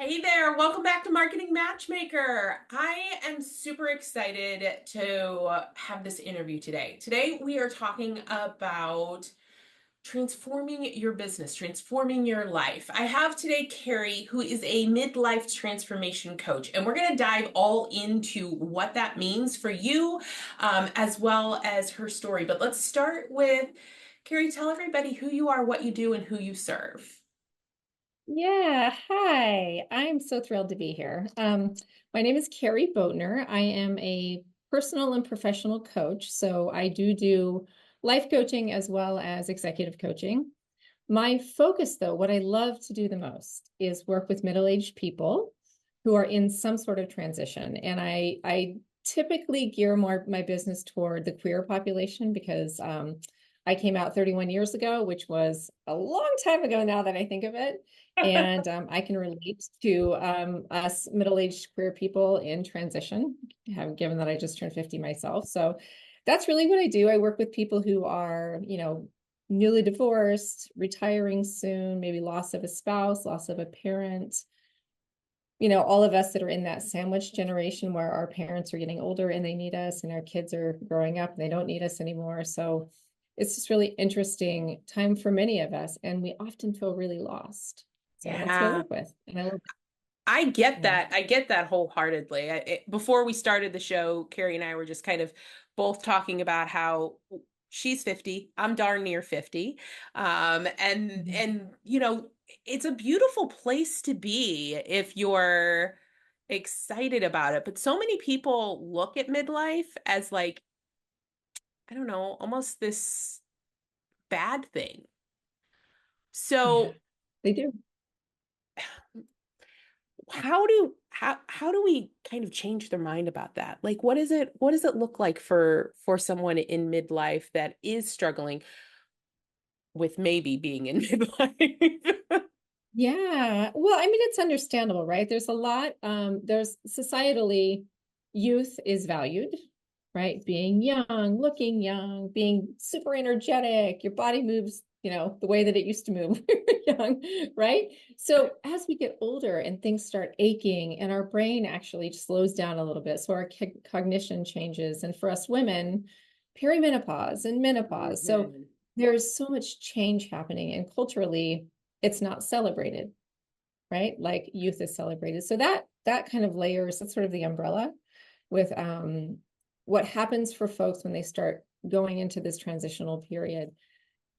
Hey there, welcome back to Marketing Matchmaker. I am super excited to have this interview today. Today, we are talking about transforming your business, transforming your life. I have today Carrie, who is a midlife transformation coach, and we're going to dive all into what that means for you, as well as her story. But let's start with Carrie, tell everybody who you are, what you do, and who you serve. Yeah, hi. I'm so thrilled to be here. My name is Carrie Boatner. I am a personal and professional coach. So I do life coaching as well as executive coaching. My focus, though, what I love to do the most is work with middle-aged people who are in some sort of transition. And I typically gear more my business toward the queer population because I came out 31 years ago, which was a long time ago now that I think of it. And I can relate to us middle-aged queer people in transition, given that I just turned 50 myself. So that's really what I do. I work with people who are, newly divorced, retiring soon, maybe loss of a spouse, loss of a parent. All of us that are in that sandwich generation where our parents are getting older and they need us, and our kids are growing up and they don't need us anymore. So it's just really interesting time for many of us, and we often feel really lost. So that's what I Yeah. work with. And I love, I get yeah. that. I get that wholeheartedly. Before we started the show, Carrie and I were just kind of both talking about how she's 50, I'm darn near 50. Mhm. It's a beautiful place to be if you're excited about it. But so many people look at midlife as like, I don't know, almost this bad thing. Yeah, So they do. how do we kind of change their mind about that? Like what does it look like for someone in midlife that is struggling with maybe being in midlife? Yeah. Well, I mean, it's understandable, right? There's a lot, there's societally, youth is valued, right? Being young, looking young, being super energetic, your body moves, the way that it used to move when we were young, right? So as we get older and things start aching and our brain actually slows down a little bit, so our cognition changes. And for us women, perimenopause and menopause. So Mhm. there's so much change happening, and culturally, it's not celebrated, right? Like youth is celebrated. So that kind of layers, that's sort of the umbrella with what happens for folks when they start going into this transitional period.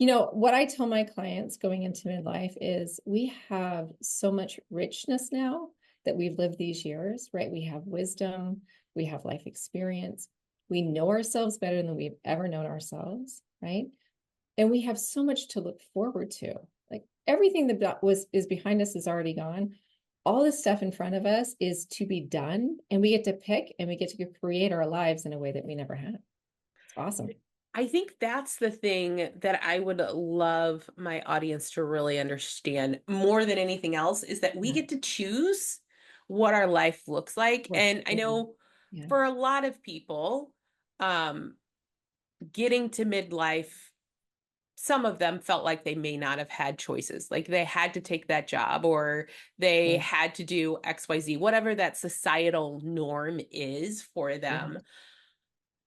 What I tell my clients going into midlife is we have so much richness now that we've lived these years, right? We have wisdom, we have life experience, we know ourselves better than we've ever known ourselves, right? And we have so much to look forward to. Like everything that was is behind us is already gone. All this stuff in front of us is to be done, and we get to pick and we get to create our lives in a way that we never had. It's awesome. I think that's the thing that I would love my audience to really understand more than anything else is that we Yeah. get to choose what our life looks like. Well, And I know yeah. for a lot of people, um, getting to midlife, some of them felt like they may not have had choices. Like they had to take that job or they Yeah. had to do XYZ, whatever that societal norm is for Yeah. them.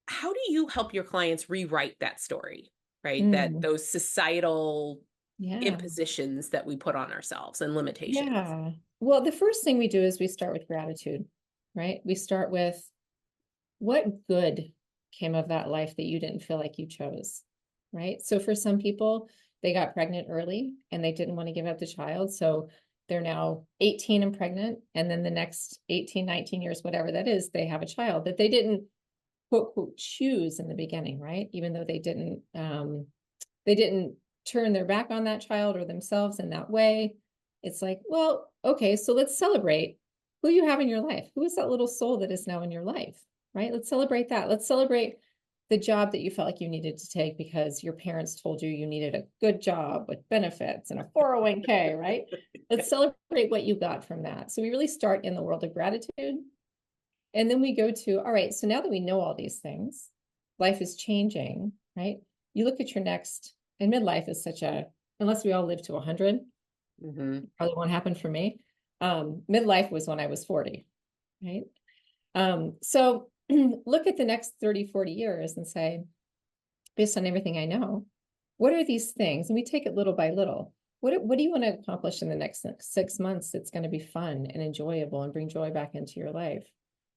How do you help your clients rewrite that story, right? That Mm, those societal yeah. impositions that we put on ourselves and limitations. Yeah. Well, the first thing we do is we start with gratitude, right? We start with what good came of that life that you didn't feel like you chose, right? So for some people, they got pregnant early and they didn't want to give up the child. So they're now 18 and pregnant. And then the next 18, 19 years, whatever that is, they have a child that they didn't quote, quote, choose in the beginning, right? Even though they didn't turn their back on that child or themselves in that way. It's like, well, okay, so let's celebrate who you have in your life. Who is that little soul that is now in your life, right? Let's celebrate that. Let's celebrate the job that you felt like you needed to take because your parents told you you needed a good job with benefits and a 401k, right? Let's celebrate what you got from that. So we really start in the world of gratitude. And then we go to, all right, so now that we know all these things, life is changing, right? You look at your next, and midlife is such a, unless we all live to 100, Hmm. probably won't happen for me. Midlife was when I was 40, right? So look at the next 30, 40 years and say, based on everything I know, what are these things? And we take it little by little. What do you want to accomplish in the next 6 months that's going to be fun and enjoyable and bring joy back into your life?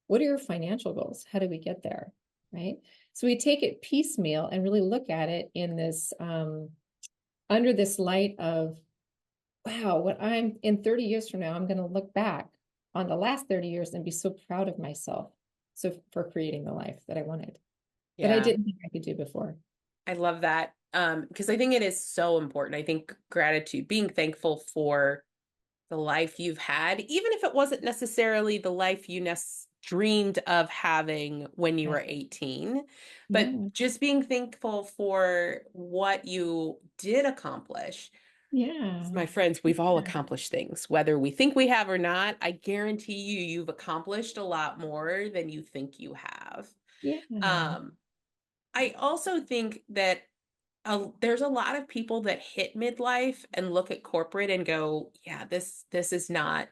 What are your financial goals? How do we get there? Right. So we take it piecemeal and really look at it in this under this light of, wow, what I'm in 30 years from now, I'm going to look back on the last 30 years and be so proud of myself. So for creating the life that I wanted, that I Yeah, didn't think I could do before. I love that. Because I think it is so important. I think gratitude, being thankful for the life you've had, even if it wasn't necessarily the life you dreamed of having when you Yeah. were 18, but Yeah. just being thankful for what you did accomplish. Yeah. My friends, we've all accomplished things, whether we think we have or not. I guarantee you, you've accomplished a lot more than you think you have. Yeah. Um, I also think that there's a lot of people that hit midlife and look at corporate and go, yeah, this is not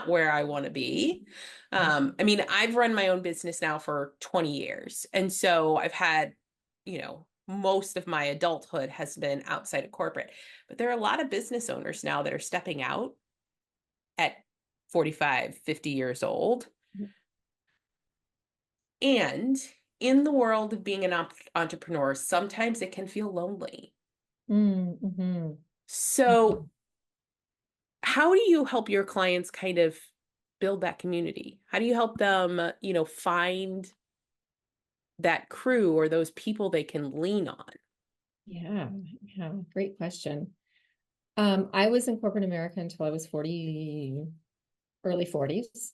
where I want to be. I mean, I've run my own business now for 20 years. And so I've had, most of my adulthood has been outside of corporate. But there are a lot of business owners now that are stepping out at 45, 50 years old. And in the world of being an entrepreneur, sometimes it can feel lonely. Mm-hmm. So how do you help your clients kind of build that community? How do you help them, find that crew or those people they can lean on? Yeah. Yeah. Great question. I was in corporate America until I was 40, early 40s.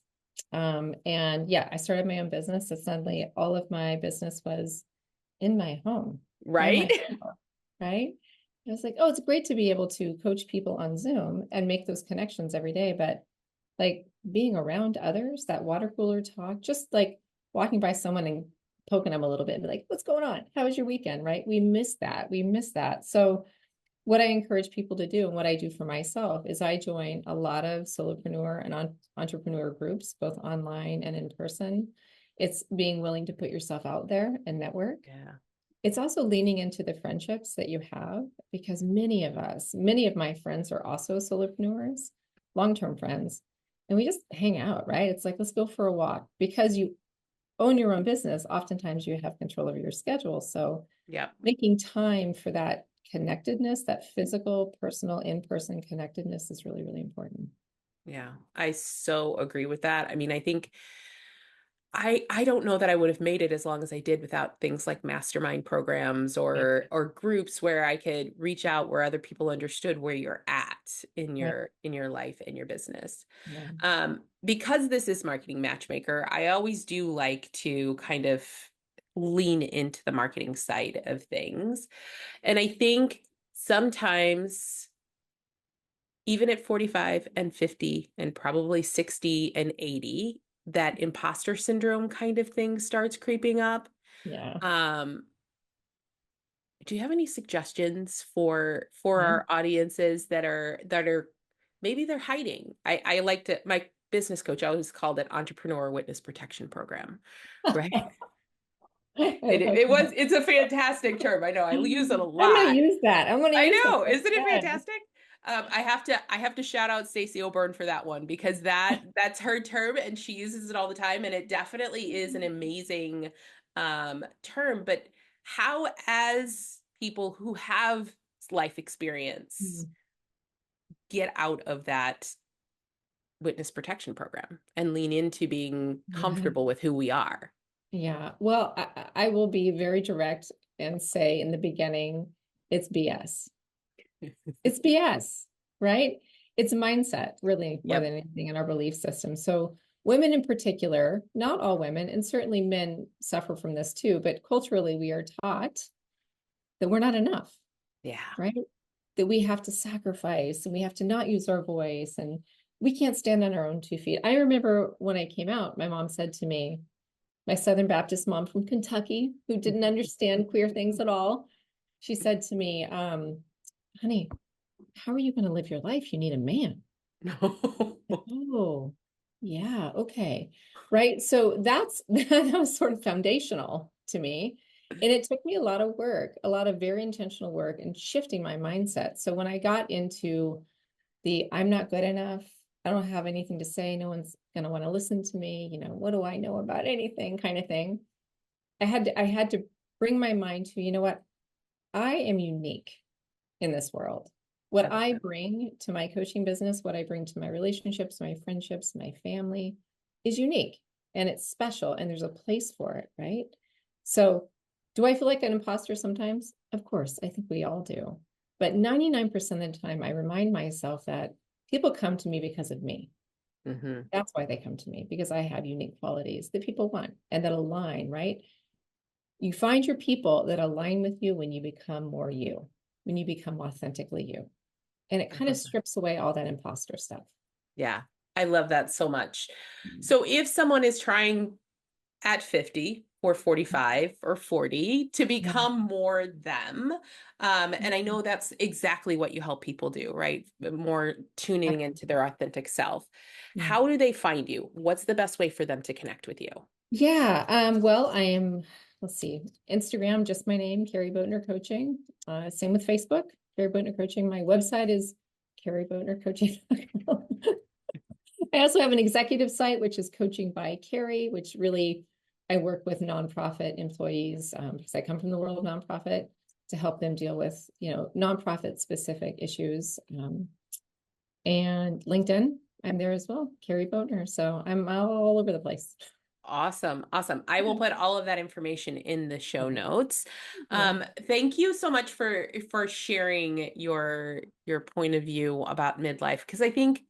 And yeah, I started my own business. So suddenly all of my business was in my home, in Right? my car, right? I was like, oh, it's great to be able to coach people on Zoom and make those connections every day. But like being around others, that water cooler talk, just like walking by someone and poking them a little bit and be like, what's going on? How was your weekend? Right? We miss that. We miss that. So what I encourage people to do and what I do for myself is I join a lot of solopreneur and entrepreneur groups, both online and in person. It's being willing to put yourself out there and network. Yeah. It's also leaning into the friendships that you have because many of us, many of my friends are also solopreneurs, long-term friends, and we just hang out, right? It's like, let's go for a walk because you own your own business. Oftentimes you have control over your schedule. So Yeah. making time for that connectedness, that physical, personal, in-person connectedness is really, really important. Yeah. I so agree with that. I mean, I think I don't know that I would have made it as long as I did without things like mastermind programs Yeah. or groups where I could reach out where other people understood where you're at Right. in your life and your business. Yeah. Because this is Marketing Matchmaker, I always do like to kind of lean into the marketing side of things. And I think sometimes, even at 45 and 50, and probably 60 and 80, that imposter syndrome kind of thing starts creeping up. Yeah. Um, do you have any suggestions for Yeah. our audiences that are maybe they're hiding? I like to my business coach always called it entrepreneur witness protection program, right? I love that. It's a fantastic term. I know I use it a I'm going to lot. use that. I'm going to I use that. know. That's Isn't it good. fantastic? I have to shout out Stacey O'Byrne for that one because that's her term and she uses it all the time and it definitely is an amazing term. But how, as people who have life experience, Mm. get out of that witness protection program and lean into being Yeah. comfortable with who we are? Yeah. Well, I will be very direct and say in the beginning, it's BS. It's BS, right? It's a mindset, really, more Yep. than anything in our belief system. So, women in particular, not all women, and certainly men suffer from this too, but culturally, we are taught that we're not enough, Yeah. right? That we have to sacrifice and we have to not use our voice and we can't stand on our own 2 feet. I remember when I came out, my mom said to me, my Southern Baptist mom from Kentucky, who didn't understand queer things at all, she said to me, honey, how are you going to live your life? You need a man. No. Oh, yeah, okay. Right. So that's that was sort of foundational to me. And it took me a lot of work, a lot of very intentional work and shifting my mindset. So when I got into the I'm not good enough, I don't have anything to say, no one's gonna want to listen to me, what do I know about anything kind of thing. I had to bring my mind to, you know what, I am unique in this world. I What love I that. bring to my coaching business, what I bring to my relationships, my friendships, my family is unique and it's special and there's a place for it, right? So, do I feel like an imposter sometimes? Of course, I think we all do. But 99% of the time, I remind myself that people come to me because of me. Hmm. That's why they come to me, because I have unique qualities that people want and that align, right? You find your people that align with you when you become more you, when you become authentically you. And it I kind of love that. strips away all that imposter stuff. Yeah, I love that so much. Mm. So if someone is trying at 50 or 45 or 40 to Yeah. become more them, and I know that's exactly what you help people do, right? More tuning into their authentic self. Yeah. How do they find you? What's the best way for them to connect with you? Yeah. Well, I am, let's see, Instagram, just my name, Carrie Boatner Coaching. Same with Facebook, Carrie Boatner Coaching. My website is Carrie Boatner Coaching. I also have an executive site, which is Coaching by Carrie, which really I work with nonprofit employees because I come from the world of nonprofit to help them deal with, nonprofit specific issues. And LinkedIn, I'm there as well, Carrie Boatner. So I'm all over the place. Awesome. Awesome. I will Yeah. put all of that information in the show notes. Yeah. Thank you so much for sharing your point of view about midlife because I think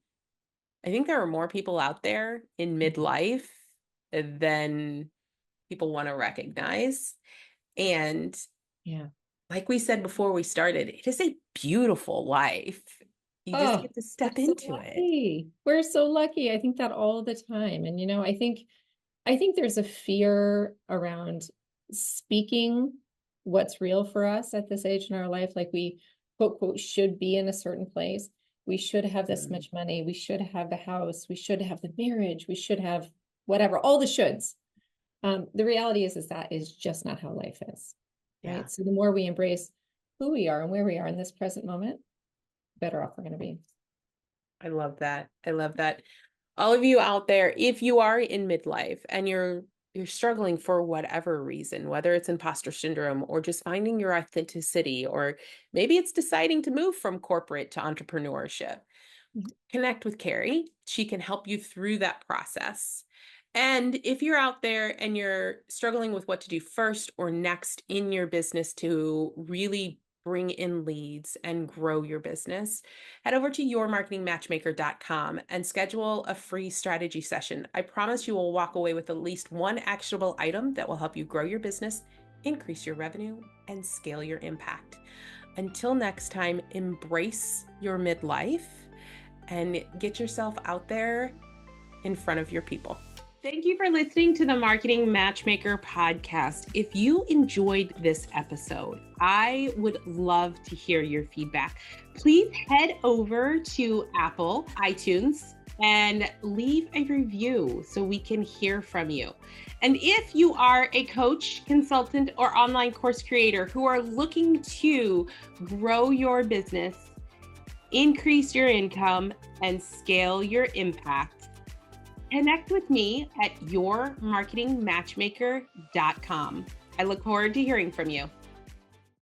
there are more people out there in midlife than people want to recognize. And Yeah. like we said before we started, it is a beautiful life. You just Oh, get to we're step so into it. lucky. We're so lucky. I think that all the time. And I think there's a fear around speaking what's real for us at this age in our life. Like we quote, quote, should be in a certain place. We should have this Mm, much money. We should have the house. We should have the marriage. We should have whatever, all the shoulds. The reality is that is just not how life is, yeah, right? So the more we embrace who we are and where we are in this present moment, better off we're going to be. I love that. I love that. All of you out there, if you are in midlife and you're struggling for whatever reason, whether it's imposter syndrome or just finding your authenticity, or maybe it's deciding to move from corporate to entrepreneurship, connect with Carrie. She can help you through that process. And if you're out there and you're struggling with what to do first or next in your business to really bring in leads and grow your business, head over to yourmarketingmatchmaker.com and schedule a free strategy session. I promise you will walk away with at least one actionable item that will help you grow your business, increase your revenue, and scale your impact. Until next time, embrace your midlife and get yourself out there in front of your people. Thank you for listening to the Marketing Matchmaker podcast. If you enjoyed this episode, I would love to hear your feedback. Please head over to Apple, iTunes, and leave a review so we can hear from you. And if you are a coach, consultant, or online course creator who are looking to grow your business, increase your income, and scale your impact, connect with me at yourmarketingmatchmaker.com. I look forward to hearing from you.